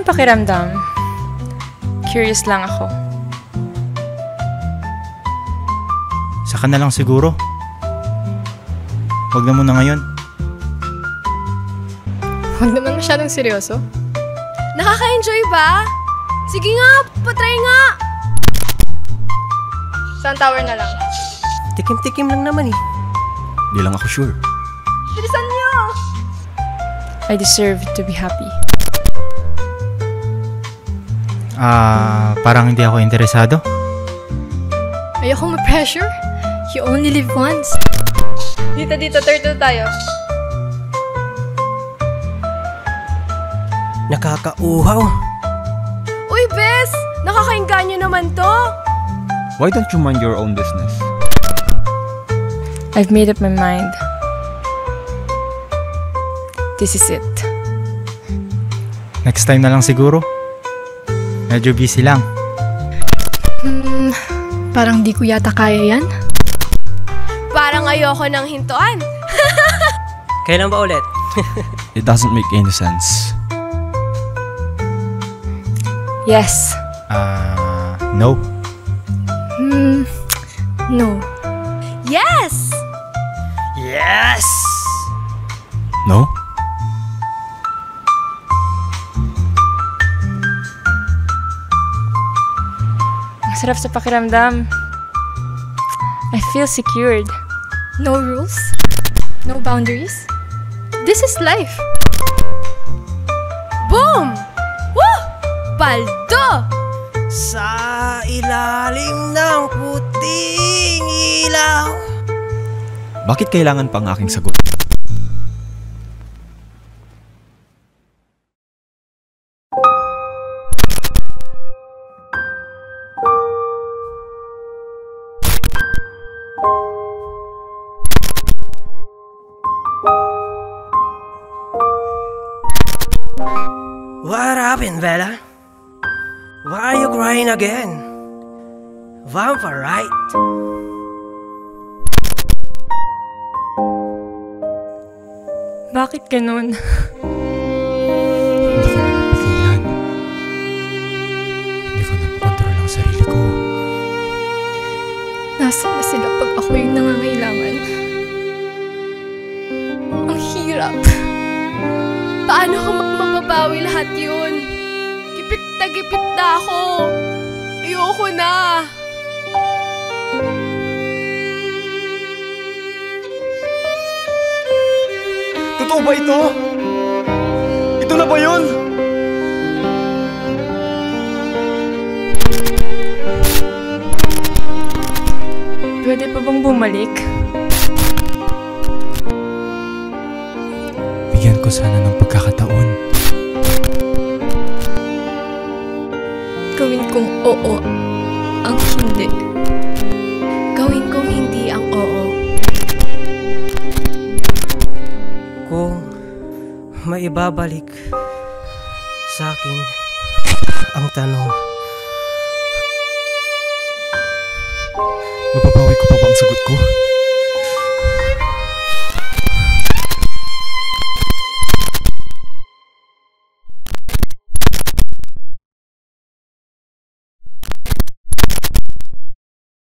pakiramdam? Curious lang ako. Saka na lang siguro. Huwag na muna ngayon. Huwag naman masyadong seryoso. Nakaka-enjoy ba? Sige nga, patry nga! Suntower na lang. Tikim-tikim lang naman eh. Di lang ako sure. Bilisan niyo! I deserve to be happy. Parang hindi ako interesado. Ayoko ma-pressure. You only live once. Dito, turtle tayo. Nakakauhaw. Uy, Bes! Nakakainganyo naman to! Why don't you mind your own business? I've made up my mind. This is it. Next time na lang siguro. Medyo busy lang. Parang di ko yata kaya yan. Parang ayoko ng hintuan. Kailan ba ulit? It doesn't make any sense. Yes. No. No. Yes! Yes! No? Ang sarap sa pakiramdam. I feel secured. No rules. No boundaries. This is life. Boom! Woo! Paldo! Sa ilalim ng puting ilaw. Bakit kailangan pa ang aking sagot? What happened, Bella? Why are you crying again? Vampire, right? Bakit ganun? Hindi ko na mapigilan. Hindi ko na makontrol ang sarili ko. Nasaan na sila pag ako yung nangangailangan? Ang hirap. Paano ko mababawi lahat yun? Gipit na ako. Ayoko na. Totoo ba ito? Ito na ba yun? Pwede pa bang bumalik? Bigyan ko sana ng pagkakataon. Gawin kong oo ang hindi. Gawin kong hindi ang oo. Kung maibabalik sa akin ang tanong, Mababawi ko pa ba ang sagot ko?